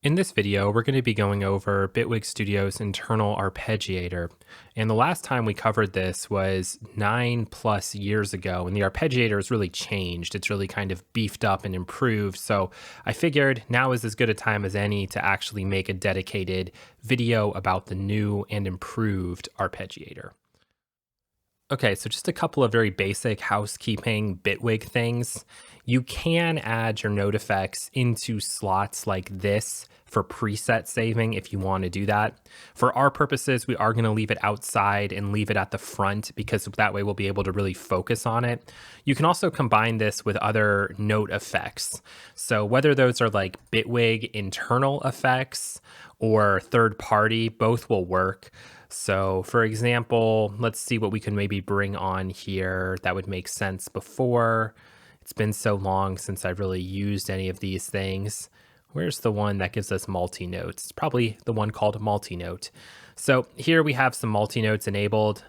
In this video, we're going to be going over Bitwig Studio's internal arpeggiator. And the last time we covered this was 9+ years ago, and the arpeggiator has really changed. It's really kind of beefed up and improved. So I figured now is as good a time as any to actually make a dedicated video about the new and improved arpeggiator. Okay, so just a couple of very basic housekeeping Bitwig things. You can add your note effects into slots like this for preset saving if you want to do that. For our purposes, we are going to leave it outside and leave it at the front because that way we'll be able to really focus on it. You can also combine this with other note effects. So whether those are like Bitwig internal effects or third party, both will work. So for example, let's see what we can maybe bring on here that would make sense before. It's been so long since I've really used any of these things. Where's the one that gives us multi-notes? It's probably the one called multi-note. So here we have some multi-notes enabled.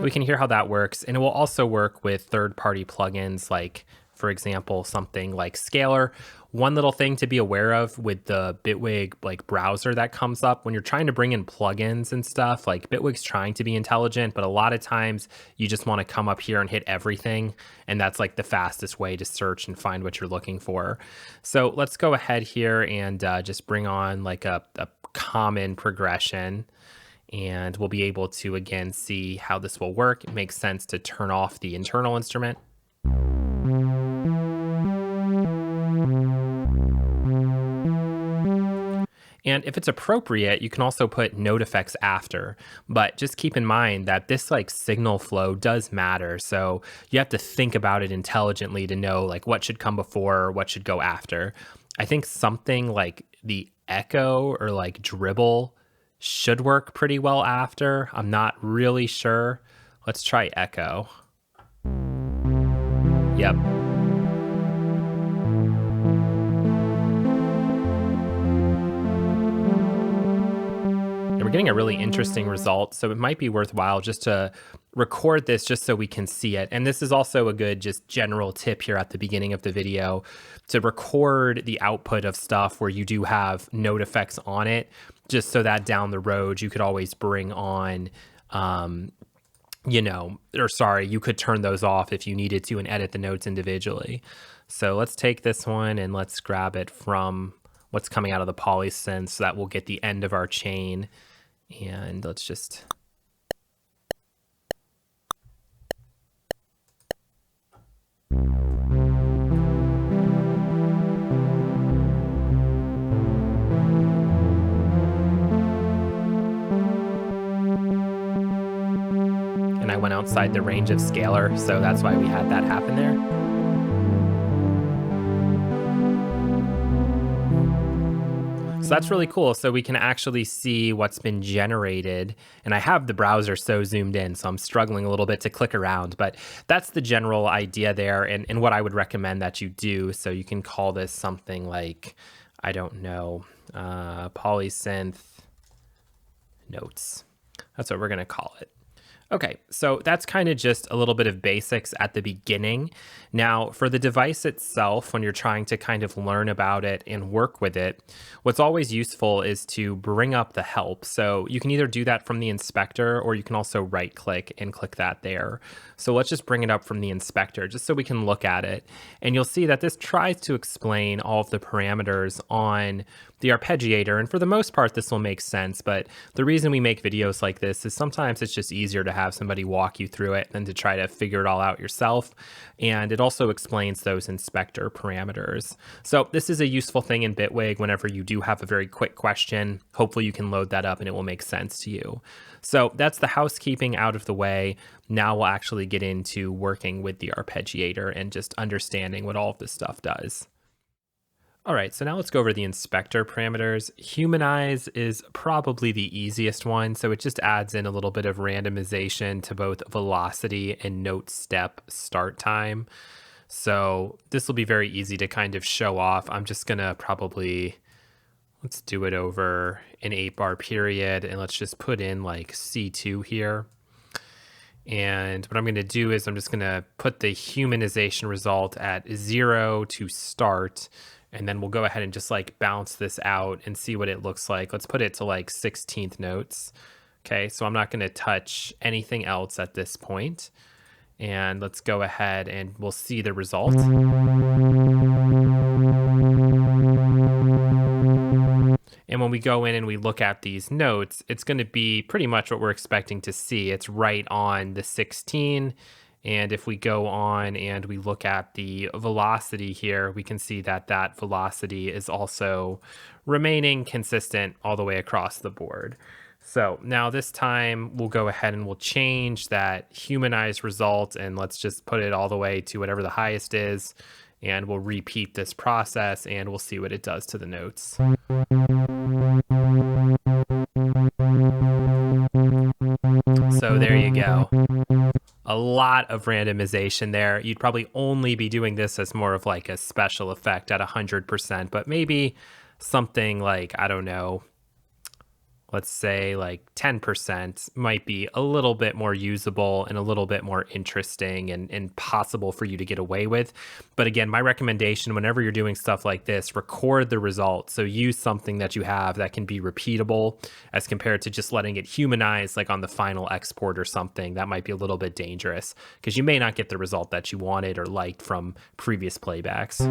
We can hear how that works, and it will also work with third-party plugins like, for example, something like Scalar. One little thing to be aware of with the Bitwig browser that comes up when you're trying to bring in plugins and stuff, like Bitwig's trying to be intelligent, but a lot of times you just want to come up here and hit everything, and that's like the fastest way to search and find what you're looking for. So let's go ahead here and just bring on like a common progression. And we'll be able to, again, see how this will work. It makes sense to turn off the internal instrument. And if it's appropriate, you can also put note effects after, but just keep in mind that this signal flow does matter. So you have to think about it intelligently to know what should come before or what should go after. I think something like the echo or dribble should work pretty well after. I'm not really sure. Let's try echo. Yep. And we're getting a really interesting result, so it might be worthwhile just to record this just so we can see it. And this is also a good just general tip here at the beginning of the video to record the output of stuff where you do have note effects on it, just so that down the road you could always bring on, you could turn those off if you needed to and edit the notes individually. So let's take this one and let's grab it from what's coming out of the polysynth so that we'll get the end of our chain. And let's just... And I went outside the range of Scalar, so that's why we had that happen there. So that's really cool. So we can actually see what's been generated. And I have the browser so zoomed in, so I'm struggling a little bit to click around. But that's the general idea there and what I would recommend that you do. So you can call this something like, I don't know, polysynth notes. That's what we're going to call it. Okay, so that's kind of just a little bit of basics at the beginning. Now, for the device itself, when you're trying to kind of learn about it and work with it, what's always useful is to bring up the help. So you can either do that from the inspector or you can also right-click and click that there. So let's just bring it up from the inspector just so we can look at it. And you'll see that this tries to explain all of the parameters on the arpeggiator, and for the most part this will make sense, but the reason we make videos like this is sometimes it's just easier to have somebody walk you through it than to try to figure it all out yourself, and it also explains those inspector parameters. So this is a useful thing in Bitwig whenever you do have a very quick question. Hopefully you can load that up and it will make sense to you. So that's the housekeeping out of the way. Now we'll actually get into working with the arpeggiator and just understanding what all of this stuff does. All right, so now let's go over the inspector parameters. Humanize is probably the easiest one, so it just adds in a little bit of randomization to both velocity and note step start time. So this will be very easy to kind of show off. I'm just gonna let's do it over an 8-bar period, and let's just put in like C2 here. And what I'm going to do is I'm just going to put the humanization result at 0 to start. And then we'll go ahead and just like bounce this out and see what it looks like. Let's put it to like 16th notes. Okay, so I'm not going to touch anything else at this point. And let's go ahead and we'll see the result. And when we go in and we look at these notes, it's going to be pretty much what we're expecting to see. It's right on the 16. And if we go on and we look at the velocity here, we can see that that velocity is also remaining consistent all the way across the board. So now this time we'll go ahead and we'll change that humanize result, and let's just put it all the way to whatever the highest is. And we'll repeat this process and we'll see what it does to the notes. So there you go. A lot of randomization there. You'd probably only be doing this as more of like a special effect at 100%, but maybe something like, I don't know, let's say like 10% might be a little bit more usable and a little bit more interesting and possible for you to get away with. But again, my recommendation, whenever you're doing stuff like this, record the result. So use something that you have that can be repeatable as compared to just letting it humanize like on the final export or something. That might be a little bit dangerous because you may not get the result that you wanted or liked from previous playbacks.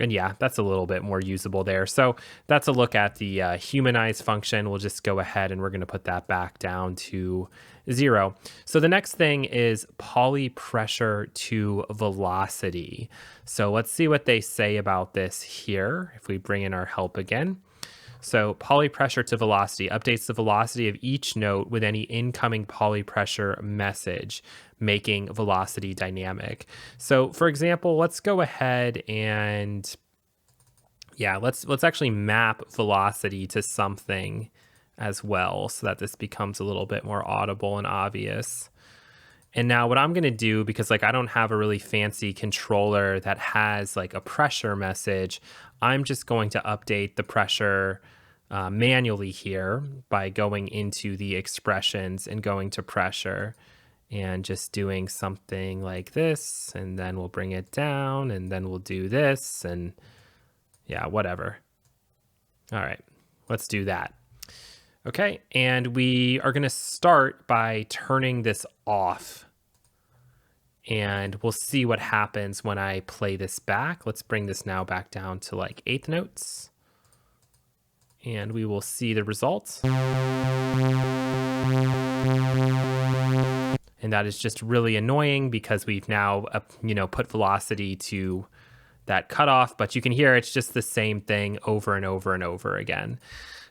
And yeah, that's a little bit more usable there. So that's a look at the humanize function. We'll just go ahead and we're going to put that back down to 0. So the next thing is poly pressure to velocity. So let's see what they say about this here. If we bring in our help again. So poly pressure to velocity updates the velocity of each note with any incoming poly pressure message, making velocity dynamic. So for example, let's go ahead and let's actually map velocity to something as well so that this becomes a little bit more audible and obvious. And now what I'm going to do, because like I don't have a really fancy controller that has like a pressure message, I'm just going to update the pressure manually here by going into the expressions and going to pressure and just doing something like this, and then we'll bring it down, and then we'll do this, and yeah, whatever. All right, let's do that. Okay, and we are going to start by turning this off. And we'll see what happens when I play this back. Let's bring this now back down to like 8th notes. And we will see the results. And that is just really annoying because we've now, put velocity to that cutoff. But you can hear it's just the same thing over and over and over again.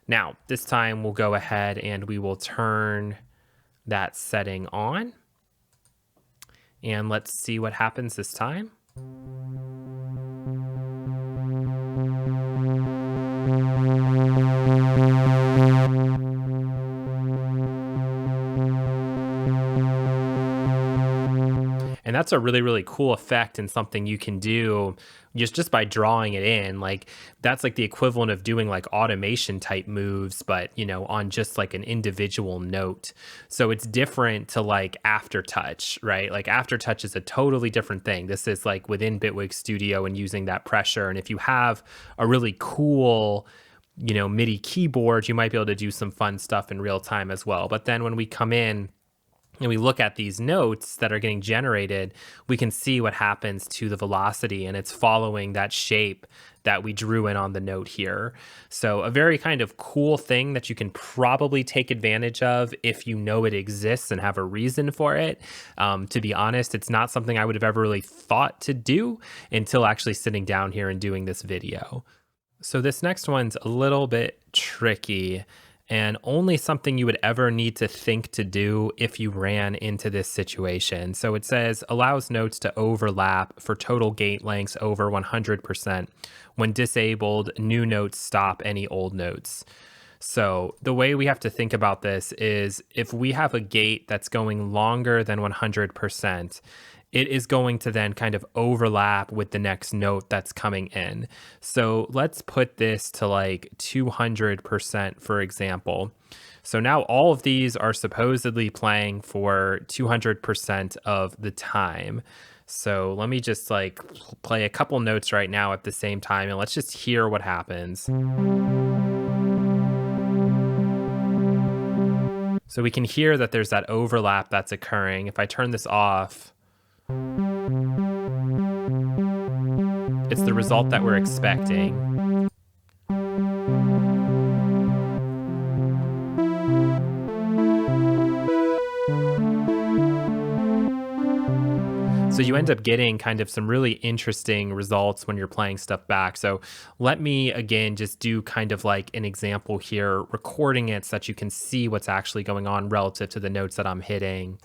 Now, this time we'll go ahead and we will turn that setting on. And let's see what happens this time. And that's a really, really cool effect and something you can do just by drawing it in. Like that's like the equivalent of doing like automation type moves, but on just like an individual note. So it's different to like Aftertouch, right? Like Aftertouch is a totally different thing. This is like within Bitwig Studio and using that pressure. And if you have a really cool MIDI keyboard, you might be able to do some fun stuff in real time as well. But then when we come in and we look at these notes that are getting generated, we can see what happens to the velocity, and it's following that shape that we drew in on the note here. So a very kind of cool thing that you can probably take advantage of if you know it exists and have a reason for it. To be honest, it's not something I would have ever really thought to do until actually sitting down here and doing this video. So this next one's a little bit tricky, and only something you would ever need to think to do if you ran into this situation. So it says, allows notes to overlap for total gate lengths over 100%. When disabled, new notes stop any old notes. So the way we have to think about this is if we have a gate that's going longer than 100%, it is going to then kind of overlap with the next note that's coming in. So let's put this to like 200%, for example. So now all of these are supposedly playing for 200% of the time. So let me just like play a couple notes right now at the same time, and let's just hear what happens. So we can hear that there's that overlap that's occurring. If I turn this off, it's the result that we're expecting. So you end up getting kind of some really interesting results when you're playing stuff back. So let me again just do kind of like an example here, recording it so that you can see what's actually going on relative to the notes that I'm hitting.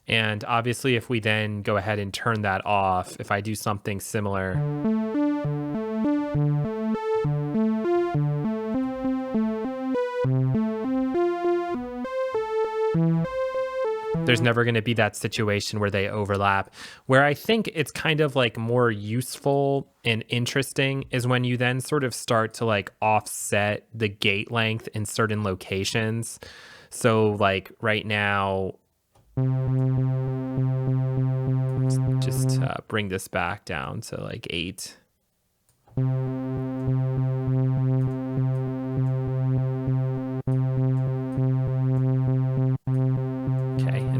And obviously, if we then go ahead and turn that off, if I do something similar, there's never going to be that situation where they overlap. Where I think it's kind of like more useful and interesting is when you then sort of start to like offset the gate length in certain locations. So like right now, just bring this back down to like 8.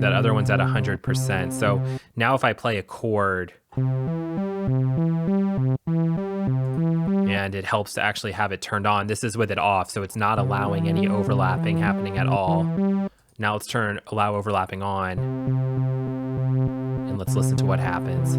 That other one's at 100%. So now if I play a chord and it helps to actually have it turned on, this is with it off, so it's not allowing any overlapping happening at all. Now let's turn allow overlapping on and let's listen to what happens.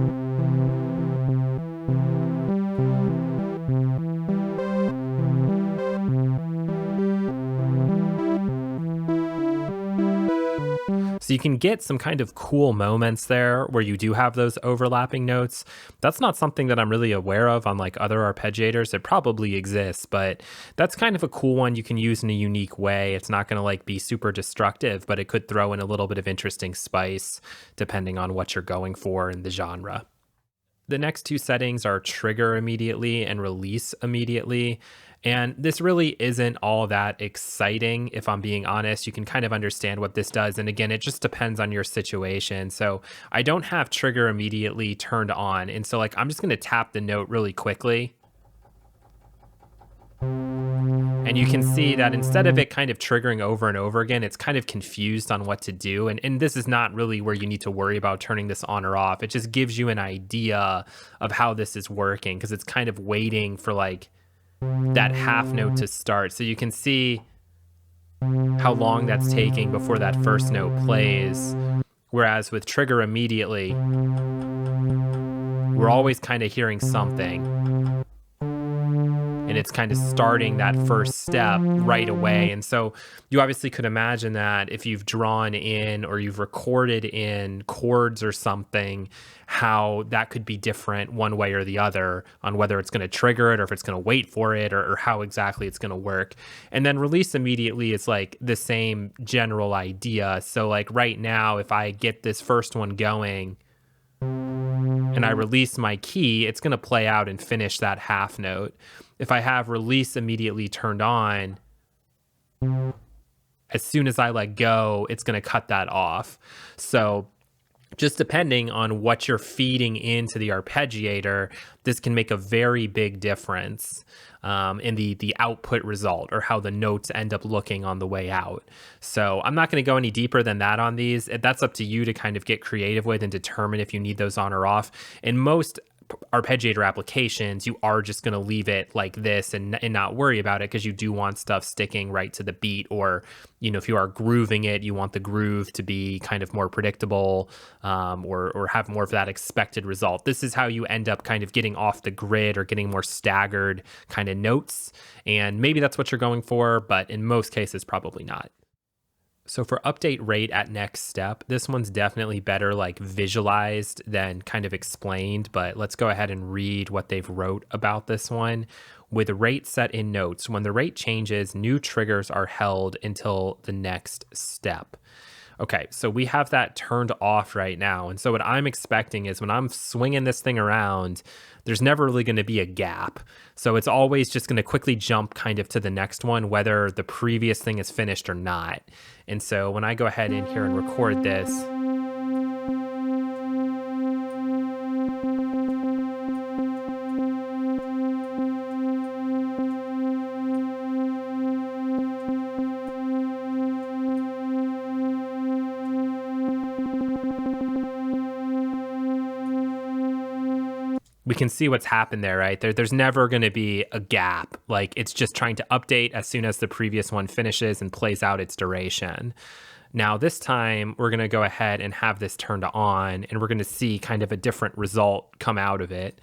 So you can get some kind of cool moments there where you do have those overlapping notes. That's not something that I'm really aware of on like other arpeggiators. It probably exists, but that's kind of a cool one you can use in a unique way. It's not going to like be super destructive, but it could throw in a little bit of interesting spice depending on what you're going for in the genre. The next two settings are trigger immediately and release immediately. And this really isn't all that exciting, if I'm being honest. You can kind of understand what this does. And again, it just depends on your situation. So I don't have trigger immediately turned on. And so like, I'm just going to tap the note really quickly. And you can see that instead of it kind of triggering over and over again, it's kind of confused on what to do. And this is not really where you need to worry about turning this on or off. It just gives you an idea of how this is working because it's kind of waiting for like that half note to start. So you can see how long that's taking before that first note plays. Whereas with trigger immediately, we're always kind of hearing something. And it's kind of starting that first step right away. And so you obviously could imagine that if you've drawn in or you've recorded in chords or something, how that could be different one way or the other on whether it's going to trigger it or if it's going to wait for it or how exactly it's going to work. And then release immediately is like the same general idea. So like right now, if I get this first one going and I release my key, it's going to play out and finish that half note. If I have release immediately turned on, as soon as I let go, it's going to cut that off. So just depending on what you're feeding into the arpeggiator, this can make a very big difference in the output result or how the notes end up looking on the way out. So I'm not going to go any deeper than that on these. That's up to you to kind of get creative with and determine if you need those on or off. In most arpeggiator applications, you are just going to leave it like this and not worry about it, because you do want stuff sticking right to the beat. Or, if you are grooving it, you want the groove to be kind of more predictable, or have more of that expected result. This is how you end up kind of getting off the grid or getting more staggered kind of notes. And maybe that's what you're going for, but in most cases, probably not. So for update rate at next step, this one's definitely better like visualized than kind of explained, but let's go ahead and read what they've wrote about this one. With rate set in notes, when the rate changes, new triggers are held until the next step. Okay, so we have that turned off right now. And so what I'm expecting is when I'm swinging this thing around, there's never really going to be a gap. So it's always just going to quickly jump kind of to the next one, whether the previous thing is finished or not. And so when I go ahead in here and record this, we can see what's happened there, right? There's never going to be a gap. Like, it's just trying to update as soon as the previous one finishes and plays out its duration. Now, this time, we're going to go ahead and have this turned on, and we're going to see kind of a different result come out of it.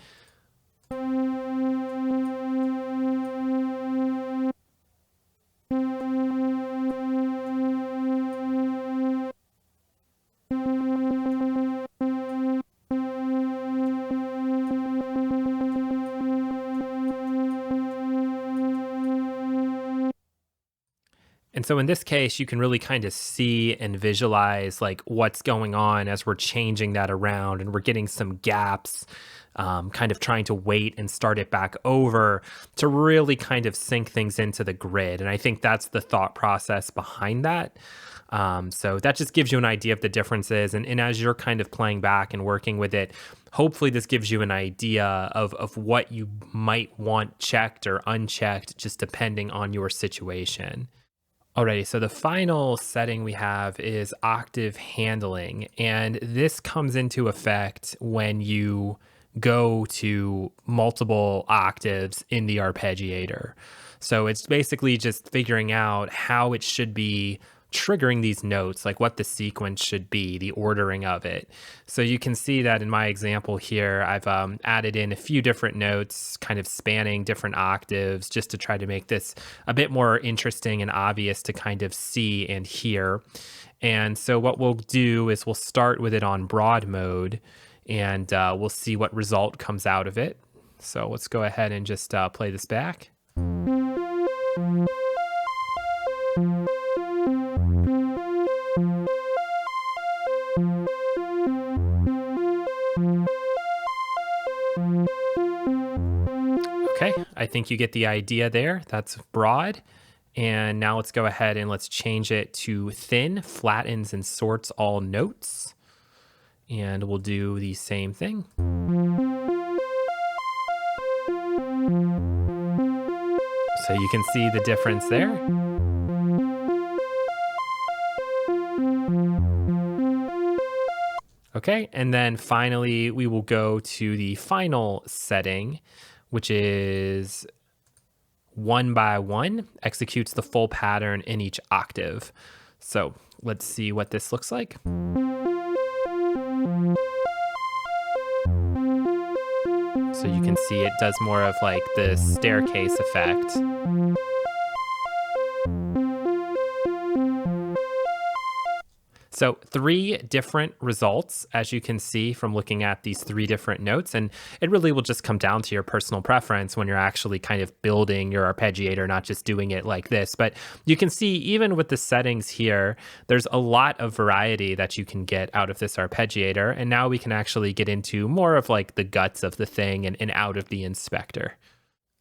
And so in this case, you can really kind of see and visualize like what's going on as we're changing that around, and we're getting some gaps, kind of trying to wait and start it back over to really kind of sync things into the grid. And I think that's the thought process behind that. So that just gives you an idea of the differences. And as you're kind of playing back and working with it, hopefully this gives you an idea of what you might want checked or unchecked, just depending on your situation. Alrighty, so the final setting we have is octave handling, and this comes into effect when you go to multiple octaves in the arpeggiator. So it's basically just figuring out how it should be triggering these notes, like what the sequence should be, the ordering of it. So you can see that in my example here, I've added in a few different notes, kind of spanning different octaves, just to try to make this a bit more interesting and obvious to kind of see and hear. And so what we'll do is we'll start with it on broad mode, and we'll see what result comes out of it. So let's go ahead and just play this back. Okay, I think you get the idea there. That's broad. And now let's go ahead and let's change it to thin, flattens and sorts all notes. And we'll do the same thing. So you can see the difference there. Okay, and then finally we will go to the final setting, which is 1 by 1, executes the full pattern in each octave. So let's see what this looks like. So you can see it does more of like the staircase effect. So 3 different results, as you can see from looking at these 3 different notes. And it really will just come down to your personal preference when you're actually kind of building your arpeggiator, not just doing it like this. But you can see even with the settings here, there's a lot of variety that you can get out of this arpeggiator. And now we can actually get into more of like the guts of the thing and out of the inspector.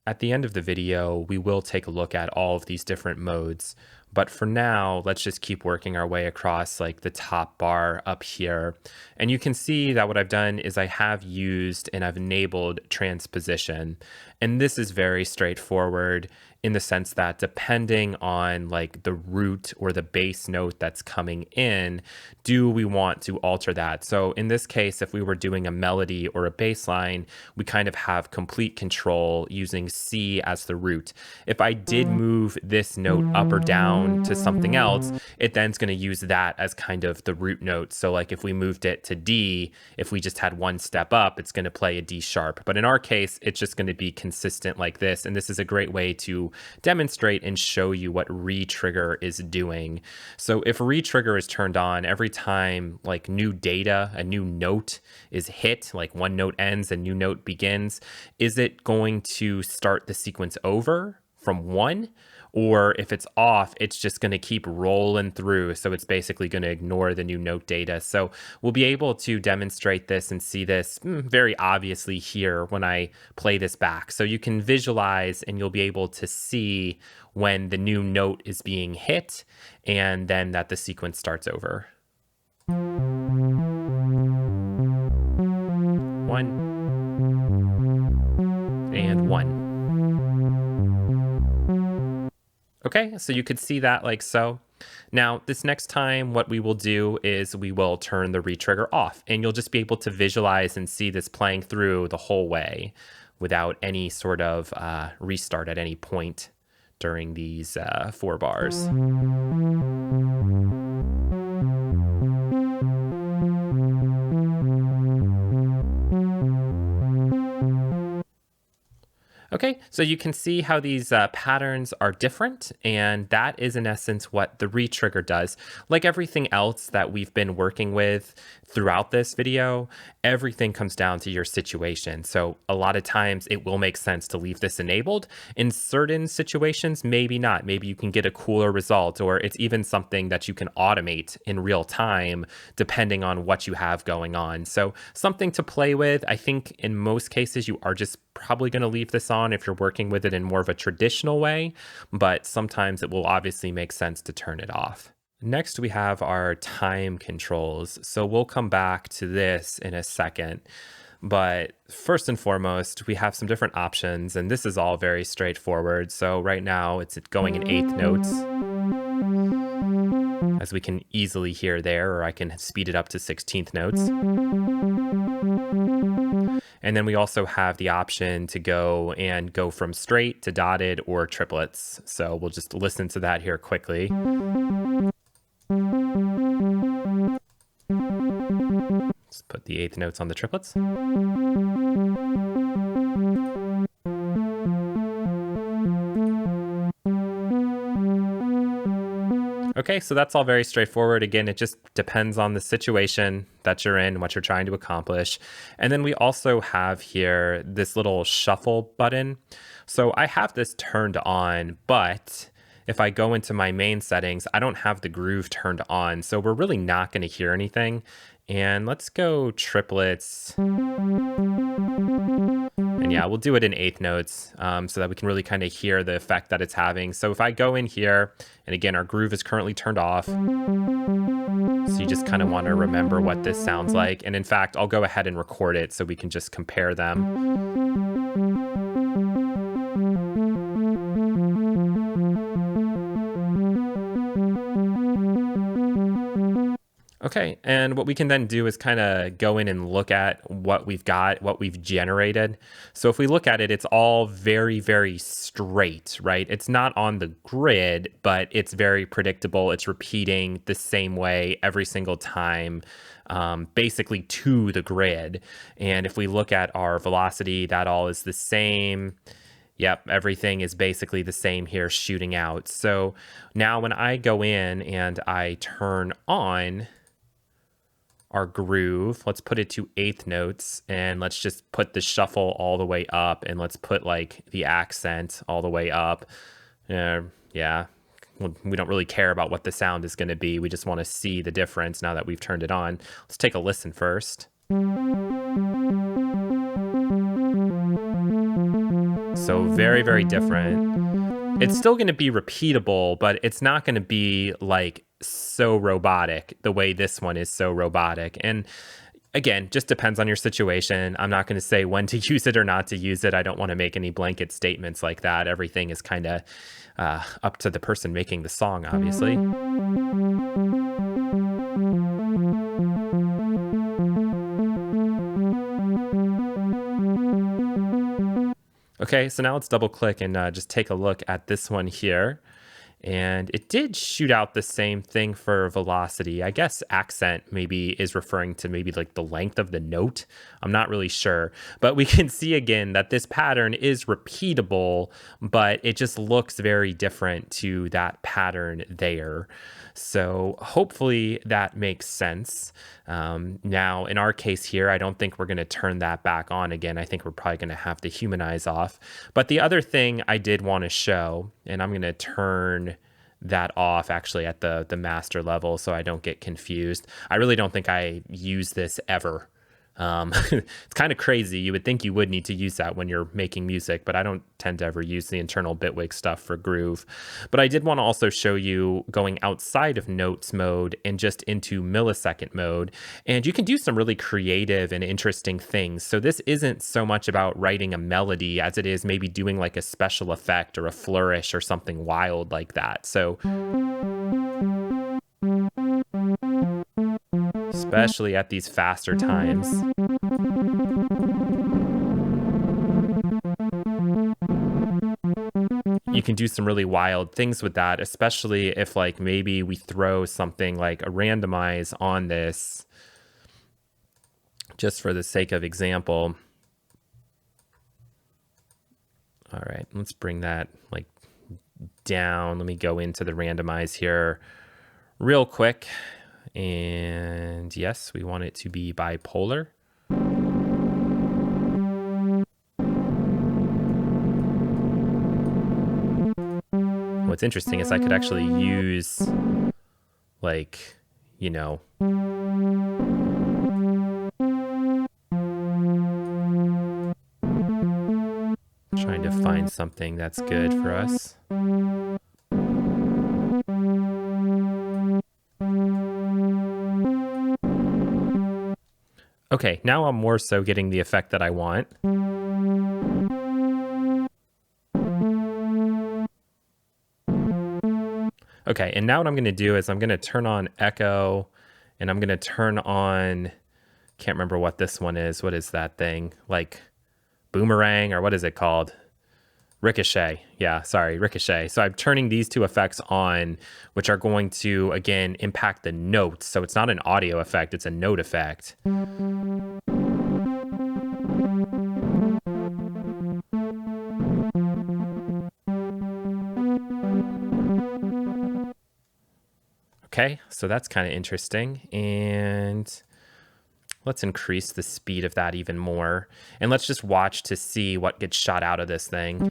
At the end of the video, we will take a look at all of these different modes, But for now, let's just keep working our way across like the top bar up here. And you can see that what I've done is I have used and I've enabled transposition. And this is very straightforward in the sense that depending on like the root or the bass note that's coming in, do we want to alter that? So in this case, if we were doing a melody or a bass line, we kind of have complete control using C as the root. If I did move this note up or down to something else, it then's going to use that as kind of the root note. So like if we moved it to D, if we just had one step up, it's going to play a D sharp. But in our case, it's just going to be consistent like this. And this is a great way to demonstrate and show you what Retrigger is doing. So if Retrigger is turned on, every time like new data, a new note is hit, like one note ends, a new note begins, is it going to start the sequence over from 1? Or if it's off, it's just going to keep rolling through. So it's basically going to ignore the new note data. So we'll be able to demonstrate this and see this very obviously here when I play this back. So you can visualize and you'll be able to see when the new note is being hit and then that the sequence starts over. 1 and 1. Okay, so you could see that like so. Now, this next time, what we will do is we will turn the Retrigger off, and you'll just be able to visualize and see this playing through the whole way without any sort of restart at any point during these 4 bars. Okay, so you can see how these patterns are different, and that is in essence what the Retrigger does. Like everything else that we've been working with throughout this video, everything comes down to your situation. So a lot of times it will make sense to leave this enabled. In certain situations, maybe not. Maybe you can get a cooler result, or it's even something that you can automate in real time, depending on what you have going on. So something to play with. I think in most cases, you are just probably going to leave this on if you're working with it in more of a traditional way, but sometimes it will obviously make sense to turn it off. Next, we have our time controls. So we'll come back to this in a second. But first and foremost, we have some different options, and this is all very straightforward. So right now it's going in 1/8 notes, as we can easily hear there, or I can speed it up to 16th notes. And then we also have the option to go from straight to dotted or triplets. So we'll just listen to that here quickly. Let's put the 1/8 notes on the triplets. Okay, so that's all very straightforward. Again, it just depends on the situation that you're in, what you're trying to accomplish. And then we also have here this little shuffle button. So I have this turned on, but if I go into my main settings, I don't have the groove turned on. So we're really not going to hear anything. And let's go triplets. And yeah, we'll do it in 1/8 notes so that we can really kind of hear the effect that it's having. So if I go in here, and again, our groove is currently turned off. So you just kind of want to remember what this sounds like. And in fact, I'll go ahead and record it so we can just compare them. Okay, and what we can then do is kind of go in and look at what we've got, what we've generated. So if we look at it, it's all very, very straight, right? It's not on the grid, but it's very predictable. It's repeating the same way every single time, basically to the grid. And if we look at our velocity, that all is the same. Yep, everything is basically the same here shooting out. So now when I go in and I turn on our groove, let's put it to 1/8 notes, and let's just put the shuffle all the way up, and let's put like the accent all the way up. Yeah, we don't really care about what the sound is going to be. We just want to see the difference now that we've turned it on. Let's take a listen first. So very, very different. It's still going to be repeatable, but it's not going to be like so robotic the way this one is so robotic. And again, just depends on your situation. I'm not going to say when to use it or not to use it. I don't want to make any blanket statements like that. Everything is kind of up to the person making the song, obviously. Okay, so now let's double click and just take a look at this one here. And it did shoot out the same thing for velocity. I guess accent maybe is referring to maybe like the length of the note. I'm not really sure. But we can see again that this pattern is repeatable, but it just looks very different to that pattern there. So hopefully that makes sense. Now, in our case here, I don't think we're going to turn that back on again. I think we're probably going to have to humanize off. But the other thing I did want to show, and I'm going to turn that off actually at the master level so I don't get confused. I really don't think I use this ever. It's kind of crazy. You would think you would need to use that when you're making music, but I don't tend to ever use the internal Bitwig stuff for groove. But I did want to also show you going outside of notes mode and just into millisecond mode. And you can do some really creative and interesting things. So this isn't so much about writing a melody as it is maybe doing like a special effect or a flourish or something wild like that. So especially at these faster times. You can do some really wild things with that, especially if like maybe we throw something like a randomize on this, just for the sake of example. All right, let's bring that like down. Let me go into the randomize here real quick. And yes, we want it to be bipolar. What's interesting is I could actually use like, you know, trying to find something that's good for us. Okay, now I'm more so getting the effect that I want. Okay, and now what I'm going to do is I'm going to turn on echo, and I'm going to turn on, can't remember what this one is. What is that thing? Like boomerang, or what is it called? Ricochet. Yeah, sorry, ricochet. So I'm turning these two effects on, which are going to, again, impact the notes. So it's not an audio effect, it's a note effect. Okay, so that's kind of interesting. And let's increase the speed of that even more. And let's just watch to see what gets shot out of this thing.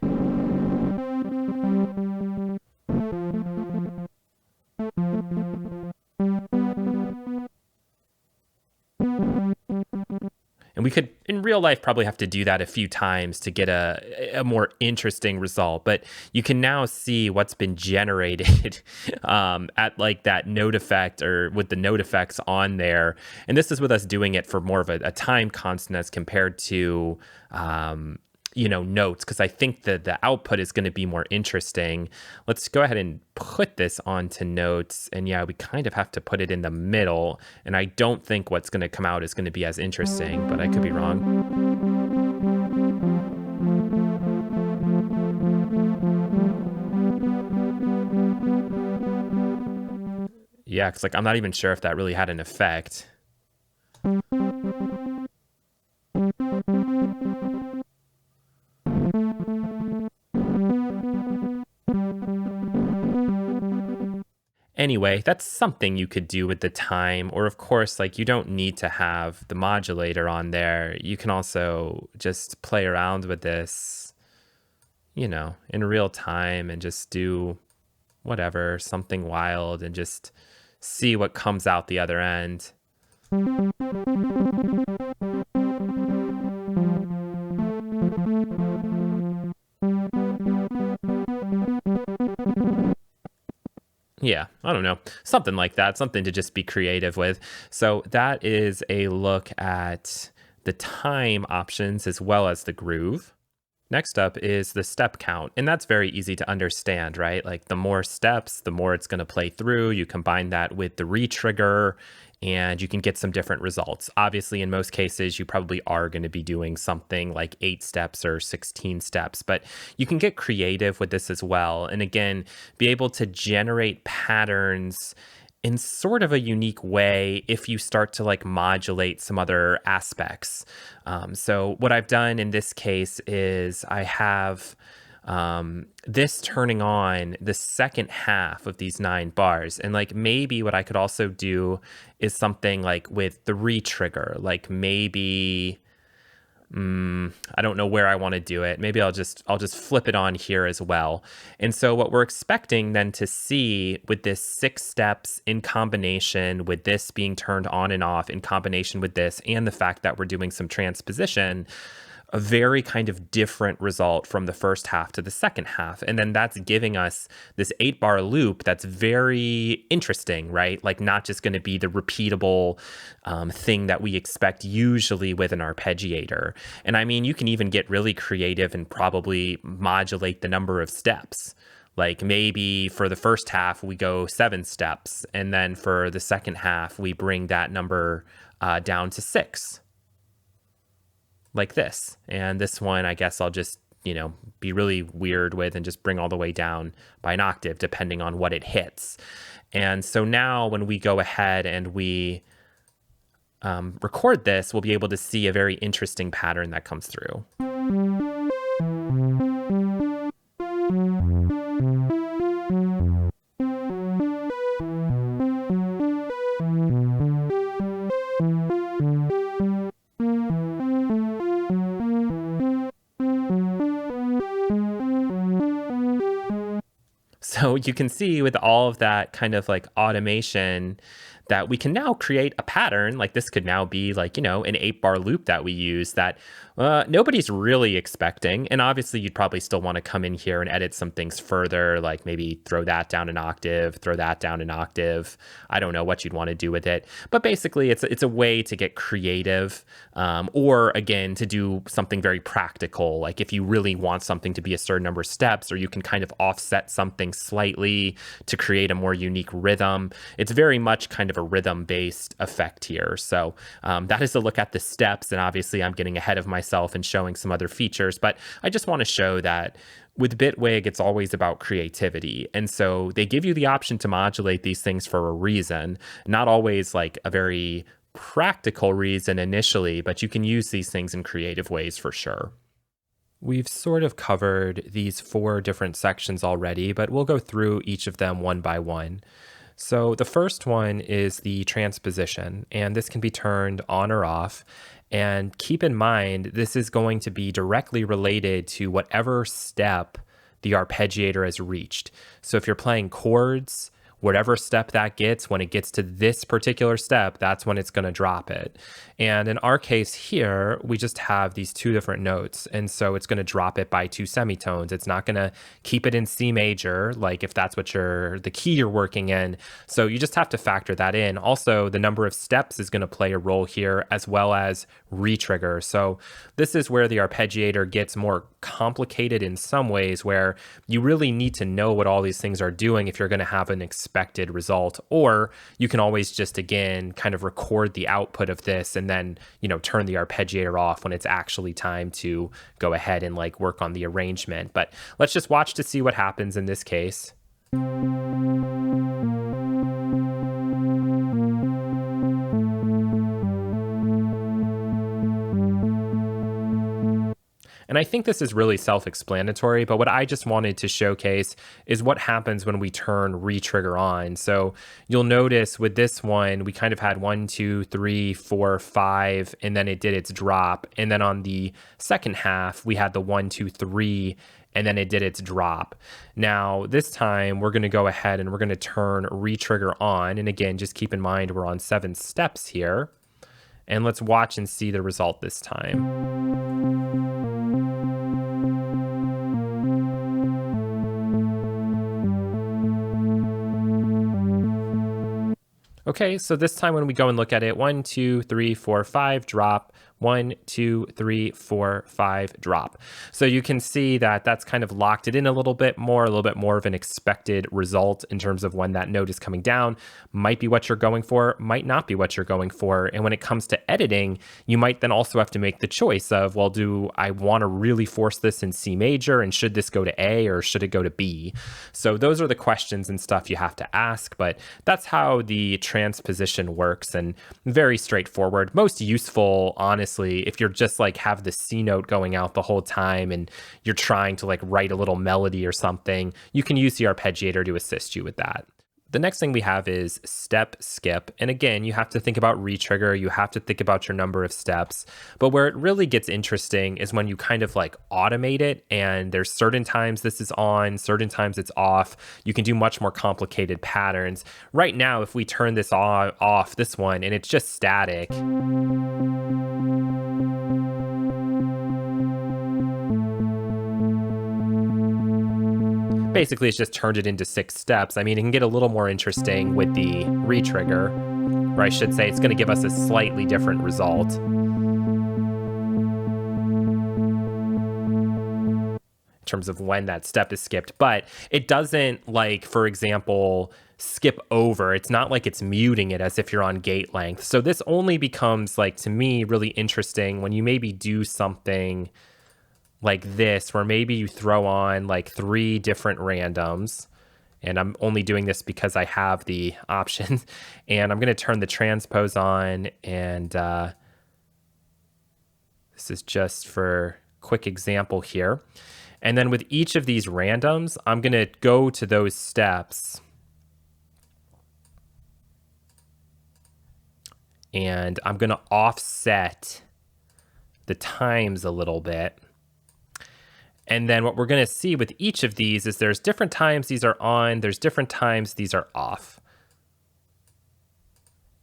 And we could, in real life, probably have to do that a few times to get a more interesting result. But you can now see what's been generated at like that note effect, or with the note effects on there. And this is with us doing it for more of a time constant as compared to, you know, notes, because I think that the output is going to be more interesting. Let's go ahead and put this onto notes. And yeah, we kind of have to put it in the middle. And I don't think what's going to come out is going to be as interesting, but I could be wrong. Yeah, because like I'm not even sure if that really had an effect. Anyway, that's something you could do with the time, or of course, like you don't need to have the modulator on there. You can also just play around with this, you know, in real time and just do whatever, something wild, and just see what comes out the other end. Yeah, I don't know. Something like that, something to just be creative with. So that is a look at the time options as well as the groove. Next up is the step count, and that's very easy to understand, right? Like the more steps, the more it's going to play through. You combine that with the retrigger, and you can get some different results. Obviously, in most cases, you probably are going to be doing something like 8 steps or 16 steps, but you can get creative with this as well. And again, be able to generate patterns in sort of a unique way if you start to like modulate some other aspects. So what I've done in this case is I have this turning on the second half of these 9 bars. And like maybe what I could also do is something like with the retrigger, like maybe I don't know where I want to do it. Maybe I'll just flip it on here as well. And so what we're expecting then to see with this 6 steps in combination with this being turned on and off in combination with this and the fact that we're doing some transposition, a very kind of different result from the first half to the second half. And then that's giving us this 8-bar loop that's very interesting, right? Like not just going to be the repeatable thing that we expect usually with an arpeggiator. And I mean, you can even get really creative and probably modulate the number of steps. Like maybe for the first half, we go 7 steps. And then for the second half, we bring that number down to 6. Like this. And this one, I guess I'll just, be really weird with and just bring all the way down by an octave, depending on what it hits. And so now when we go ahead and we record this, we'll be able to see a very interesting pattern that comes through. So you can see with all of that kind of like automation that we can now create a pattern. Like this could now be like, an 8-bar loop that we use that nobody's really expecting. And obviously you'd probably still want to come in here and edit some things further, like maybe throw that down an octave, throw that down an octave. I don't know what you'd want to do with it. But basically it's a way to get creative or again, to do something very practical. Like if you really want something to be a certain number of steps, or you can kind of offset something slightly to create a more unique rhythm. It's very much kind of a rhythm-based effect here. So that is a look at the steps, and obviously I'm getting ahead of myself and showing some other features, but I just want to show that with Bitwig, it's always about creativity. And so they give you the option to modulate these things for a reason, not always like a very practical reason initially, but you can use these things in creative ways for sure. We've sort of covered these 4 different sections already, but we'll go through each of them one by one. So the first one is the transposition, and this can be turned on or off. And keep in mind, this is going to be directly related to whatever step the arpeggiator has reached. So if you're playing chords, whatever step that gets, when it gets to this particular step, that's when it's going to drop it. And in our case here, we just have these 2 different notes. And so it's going to drop it by 2 semitones. It's not going to keep it in C major, like if that's what the key you're working in. So you just have to factor that in. Also, the number of steps is going to play a role here, as well as retrigger. So this is where the arpeggiator gets more complicated in some ways, where you really need to know what all these things are doing if you're going to have an expected result. Or you can always just, again, kind of record the output of this and then, turn the arpeggiator off when it's actually time to go ahead and like work on the arrangement. But let's just watch to see what happens in this case. And I think this is really self-explanatory, but what I just wanted to showcase is what happens when we turn retrigger on. So you'll notice with this one, we kind of had 1, 2, 3, 4, 5, and then it did its drop. And then on the second half, we had the 1, 2, 3, and then it did its drop. Now, this time we're going to go ahead and we're going to turn retrigger on. And again, just keep in mind, we're on 7 steps here. And let's watch and see the result this time. Okay, so this time when we go and look at it, 1, 2, 3, 4, 5, drop. 1, 2, 3, 4, 5, drop. So you can see that that's kind of locked it in a little bit more of an expected result in terms of when that note is coming down. Might be what you're going for, might not be what you're going for. And when it comes to editing, you might then also have to make the choice of, well, do I want to really force this in C major, and should this go to A or should it go to B? So those are the questions and stuff you have to ask, but that's how the transposition works, and very straightforward. Most useful, honestly, if you're just like have the C note going out the whole time and you're trying to like write a little melody or something, you can use the arpeggiator to assist you with that. The next thing we have is step skip. And again, you have to think about retrigger. You have to think about your number of steps. But where it really gets interesting is when you kind of like automate it, and there's certain times this is on, certain times it's off. You can do much more complicated patterns. Right now, if we turn this off, this one, and it's just static, basically, it's just turned it into 6 steps. I mean, it can get a little more interesting with the retrigger, or I should say it's going to give us a slightly different result. In terms of when that step is skipped, but it doesn't, like, for example, skip over. It's not like it's muting it as if you're on gate length. So this only becomes, like, to me, really interesting when you maybe do something like this, where maybe you throw on like 3 different randoms, and I'm only doing this because I have the option, and I'm going to turn the transpose on, and this is just for quick example here. And then with each of these randoms, I'm going to go to those steps, and I'm going to offset the times a little bit. And then what we're going to see with each of these is there's different times these are on, there's different times these are off.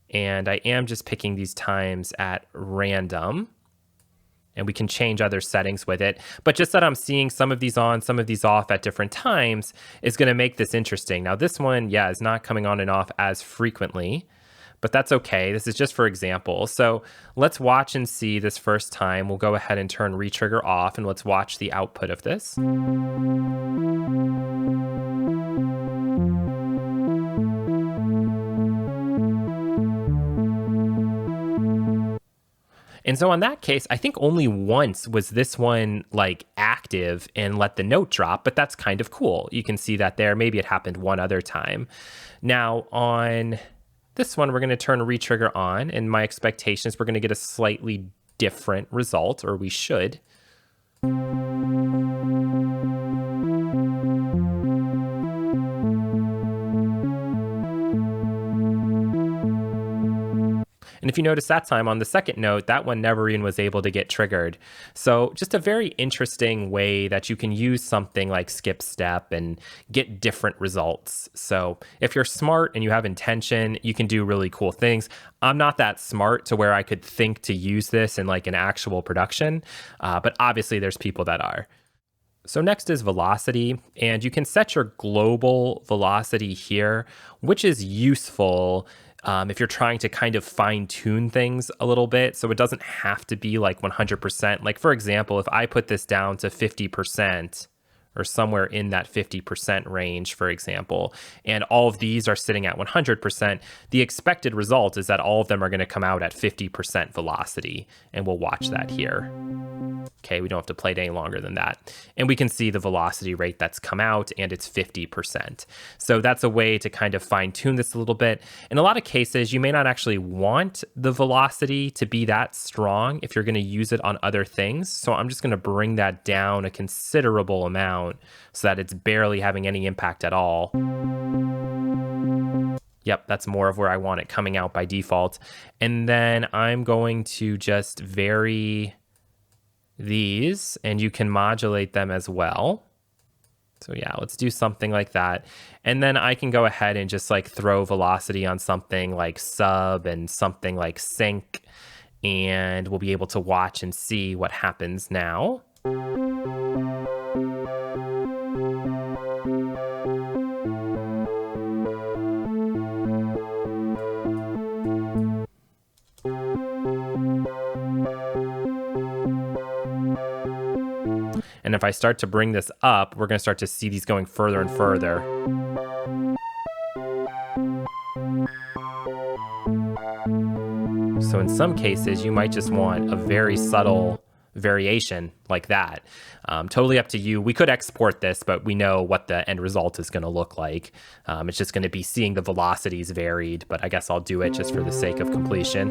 And I am just picking these times at random, and we can change other settings with it. But just that I'm seeing some of these on, some of these off at different times is going to make this interesting. Now this one, yeah, is not coming on and off as frequently, but that's okay. This is just for example. So let's watch and see this first time. We'll go ahead and turn retrigger off, and let's watch the output of this. And so in that case, I think only once was this one like active and let the note drop, but that's kind of cool. You can see that there. Maybe it happened one other time. Now on this one, we're going to turn retrigger on, and my expectation is we're going to get a slightly different result, or we should. And if you notice that time on the second note, that one never even was able to get triggered. So just a very interesting way that you can use something like skip step and get different results. So if you're smart and you have intention, you can do really cool things. I'm not that smart to where I could think to use this in like an actual production, but obviously there's people that are. So next is velocity, and you can set your global velocity here, which is useful if you're trying to kind of fine tune things a little bit. So it doesn't have to be like 100%. Like for example, if I put this down to 50%, or somewhere in that 50% range, for example, and all of these are sitting at 100%, the expected result is that all of them are going to come out at 50% velocity, and we'll watch that here. Okay, we don't have to play it any longer than that. And we can see the velocity rate that's come out, and it's 50%. So that's a way to kind of fine tune this a little bit. In a lot of cases, you may not actually want the velocity to be that strong if you're going to use it on other things. So I'm just going to bring that down a considerable amount so that it's barely having any impact at all. Yep, that's more of where I want it coming out by default. And then I'm going to just vary these, and you can modulate them as well. So yeah, let's do something like that. And then I can go ahead and just like throw velocity on something like sub and something like sync, and we'll be able to watch and see what happens now. And if I start to bring this up, we're going to start to see these going further and further. So in some cases, you might just want a very subtle variation like that. Totally up to you. We could export this, but we know what the end result is going to look like. It's just going to be seeing the velocities varied, but I guess I'll do it just for the sake of completion.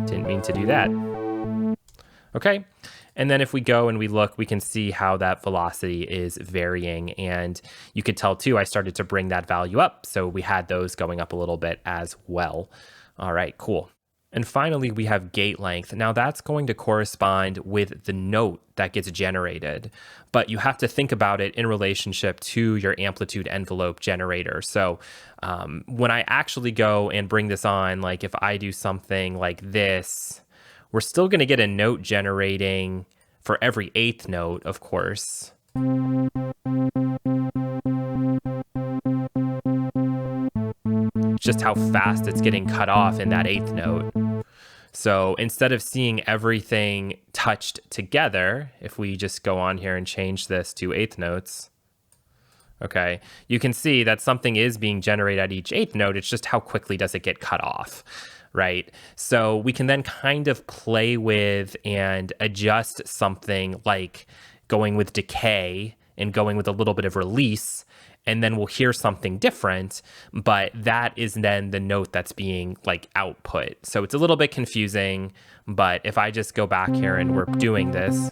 Didn't mean to do that. Okay. And then if we go and we look, we can see how that velocity is varying. And you could tell too, I started to bring that value up. So we had those going up a little bit as well. All right, cool. And finally, we have gate length. Now that's going to correspond with the note that gets generated, but you have to think about it in relationship to your amplitude envelope generator. So when I actually go and bring this on, like if I do something like this, we're still going to get a note generating for every eighth note, of course. Just how fast it's getting cut off in that eighth note. So instead of seeing everything touched together, if we just go on here and change this to eighth notes, okay, you can see that something is being generated at each eighth note. It's just how quickly does it get cut off, right? So we can then kind of play with and adjust something like going with decay and going with a little bit of release, and then we'll hear something different, but that is then the note that's being like output. So it's a little bit confusing, but if I just go back here and we're doing this,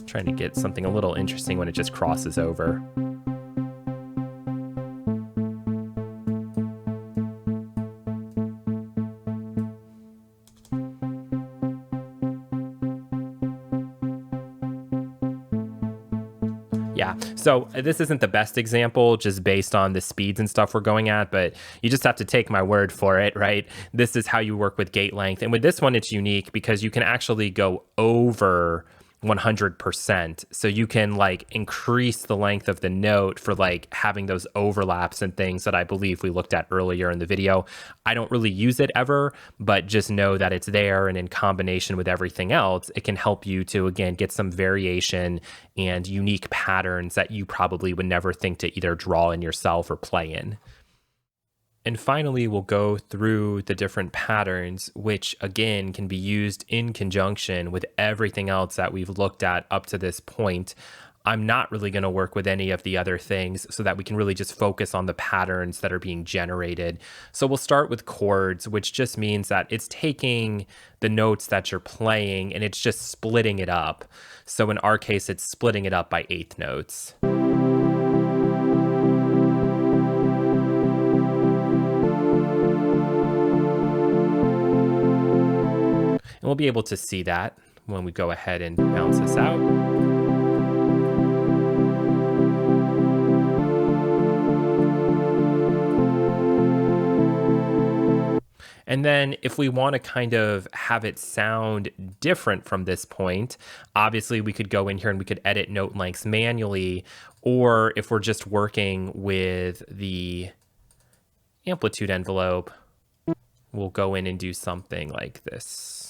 trying to get something a little interesting when it just crosses over. Yeah, so this isn't the best example just based on the speeds and stuff we're going at, but you just have to take my word for it, right? This is how you work with gate length. And with this one, it's unique because you can actually go over 100%. So you can like increase the length of the note for like having those overlaps and things that I believe we looked at earlier in the video. I don't really use it ever, but just know that it's there, and in combination with everything else, it can help you to, again, get some variation and unique patterns that you probably would never think to either draw in yourself or play in. And finally, we'll go through the different patterns, which again can be used in conjunction with everything else that we've looked at up to this point. I'm not really going to work with any of the other things so that we can really just focus on the patterns that are being generated. So we'll start with chords, which just means that it's taking the notes that you're playing and it's just splitting it up. So in our case, it's splitting it up by eighth notes. And we'll be able to see that when we go ahead and bounce this out. And then if we want to kind of have it sound different from this point, obviously we could go in here and we could edit note lengths manually, or if we're just working with the amplitude envelope, we'll go in and do something like this.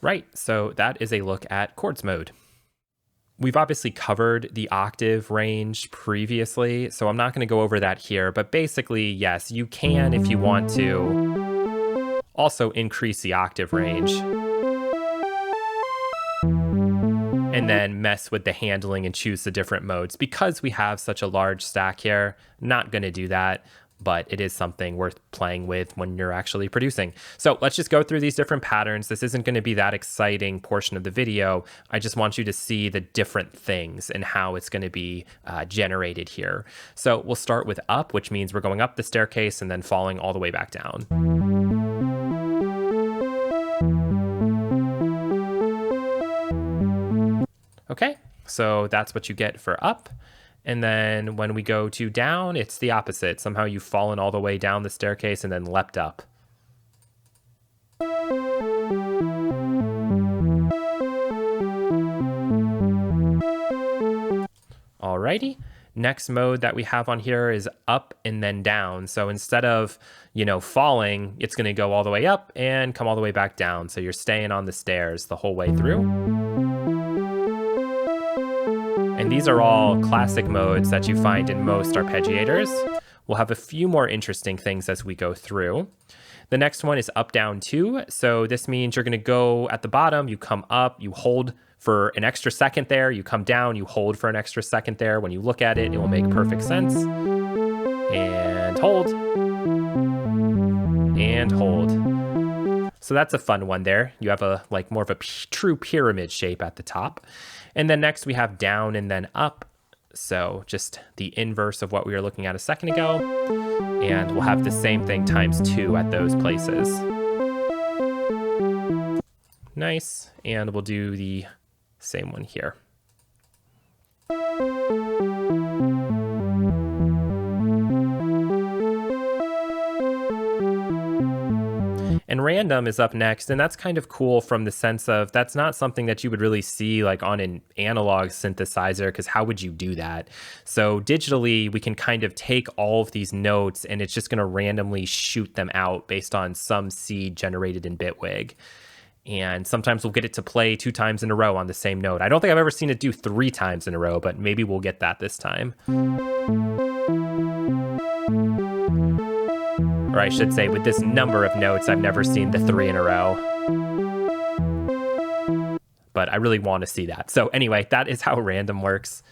Right, so that is a look at chords mode. We've obviously covered the octave range previously, so I'm not going to go over that here, but basically, yes, you can, if you want to, also increase the octave range and then mess with the handling and choose the different modes. Because we have such a large stack here, not going to do that, but it is something worth playing with when you're actually producing. So let's just go through these different patterns. This isn't going to be that exciting portion of the video. I just want you to see the different things and how it's going to be generated here. So we'll start with up, which means we're going up the staircase and then falling all the way back down. Okay, so that's what you get for up. And then when we go to down, it's the opposite. Somehow you've fallen all the way down the staircase and then leapt up. Alrighty. Next mode that we have on here is up and then down. So instead of, falling, it's going to go all the way up and come all the way back down. So you're staying on the stairs the whole way through. And these are all classic modes that you find in most arpeggiators. We'll have a few more interesting things as we go through. The next one is up, down, 2. So this means you're going to go at the bottom, you come up, you hold for an extra second there, you come down, you hold for an extra second there. When you look at it, it will make perfect sense. And hold. And hold. So that's a fun one there. You have a more of a true pyramid shape at the top. And then next we have down and then up. So just the inverse of what we were looking at a second ago. And we'll have the same thing times 2 at those places. Nice. And we'll do the same one here. And random is up next, and that's kind of cool from the sense of that's not something that you would really see on an analog synthesizer, because how would you do that? So digitally, we can kind of take all of these notes and it's just going to randomly shoot them out based on some seed generated in Bitwig. And sometimes we'll get it to play 2 times in a row on the same note. I don't think I've ever seen it do 3 times in a row, but maybe we'll get that this time. Or I should say, with this number of notes, I've never seen the 3 in a row. But I really want to see that. So anyway, that is how random works,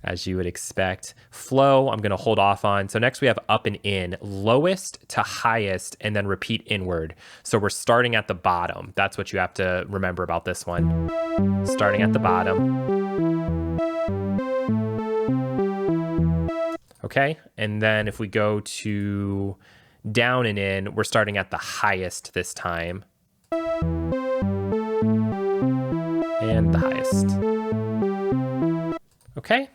as you would expect. Flow, I'm going to hold off on. So next we have up and in, lowest to highest, and then repeat inward. So we're starting at the bottom. That's what you have to remember about this one. Starting at the bottom. Okay, and then if we go to down and in, we're starting at the highest this time. And the highest. Okay.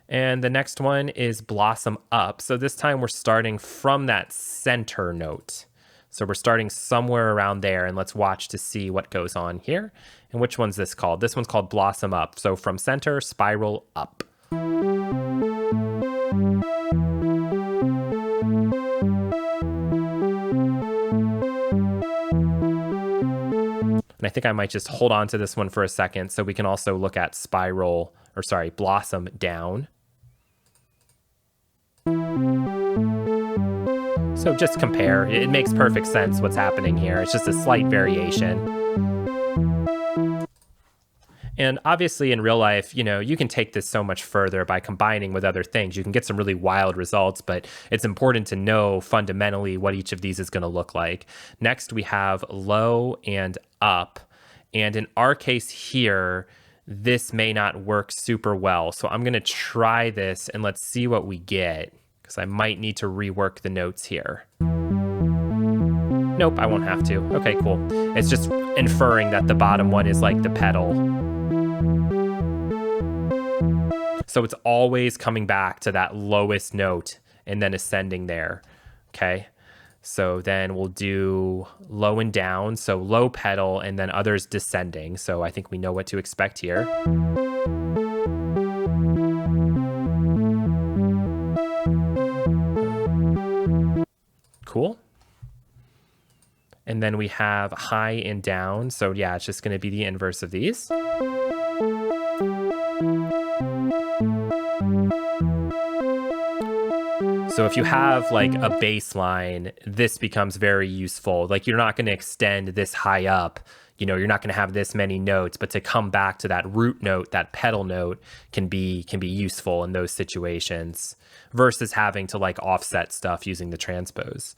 And the next one is blossom up. So this time we're starting from that center note. So we're starting somewhere around there, and let's watch to see what goes on here. And which one's this called? This one's called blossom up. So from center, spiral up. And I think I might just hold on to this one for a second so we can also look at blossom down. So just compare. It makes perfect sense what's happening here. It's just a slight variation. And obviously in real life, you can take this so much further by combining with other things. You can get some really wild results, but it's important to know fundamentally what each of these is going to look like. Next, we have low and up. And in our case here, this may not work super well. So I'm going to try this and let's see what we get, because I might need to rework the notes here. Nope, I won't have to. Okay, cool. It's just inferring that the bottom one is like the pedal. So it's always coming back to that lowest note and then ascending there, okay? So then we'll do low and down, so low pedal and then others descending. So I think we know what to expect here. Cool. And then we have high and down. So yeah, it's just going to be the inverse of these. So if you have like a bass line, this becomes very useful. Like you're not going to extend this high up, you know, you're not going to have this many notes, but to come back to that root note, that pedal note can be useful in those situations versus having to like offset stuff using the transpose.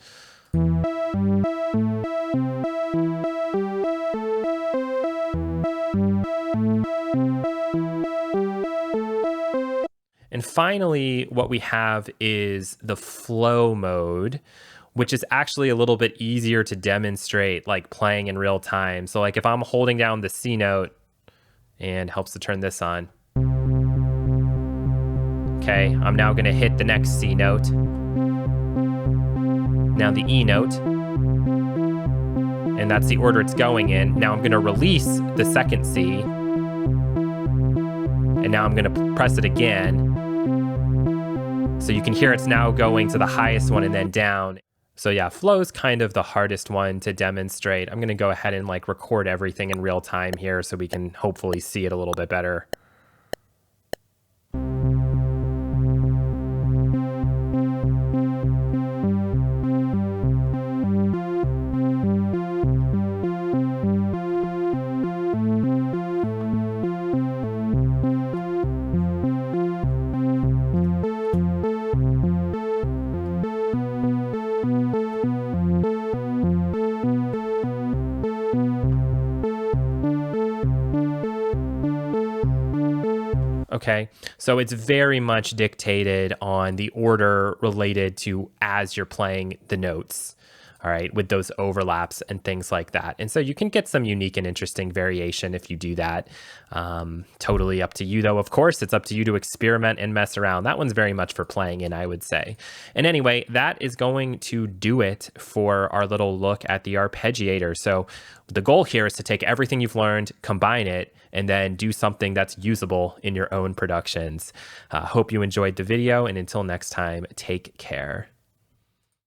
And finally, what we have is the flow mode, which is actually a little bit easier to demonstrate, like playing in real time. So like if I'm holding down the C note, and helps to turn this on. Okay, I'm now gonna hit the next C note. Now the E note. And that's the order it's going in. Now I'm gonna release the second C. And now I'm gonna press it again. So you can hear it's now going to the highest one and then down. So yeah, flow's kind of the hardest one to demonstrate. I'm gonna go ahead and like record everything in real time here so we can hopefully see it a little bit better. Okay, so it's very much dictated on the order related to as you're playing the notes, all right, with those overlaps and things like that. And so you can get some unique and interesting variation if you do that. Totally up to you though, of course. It's up to you to experiment and mess around. That one's very much for playing in, I would say. And anyway, that is going to do it for our little look at the arpeggiator. So the goal here is to take everything you've learned, combine it, and then do something that's usable in your own productions. Hope you enjoyed the video, and until next time, take care.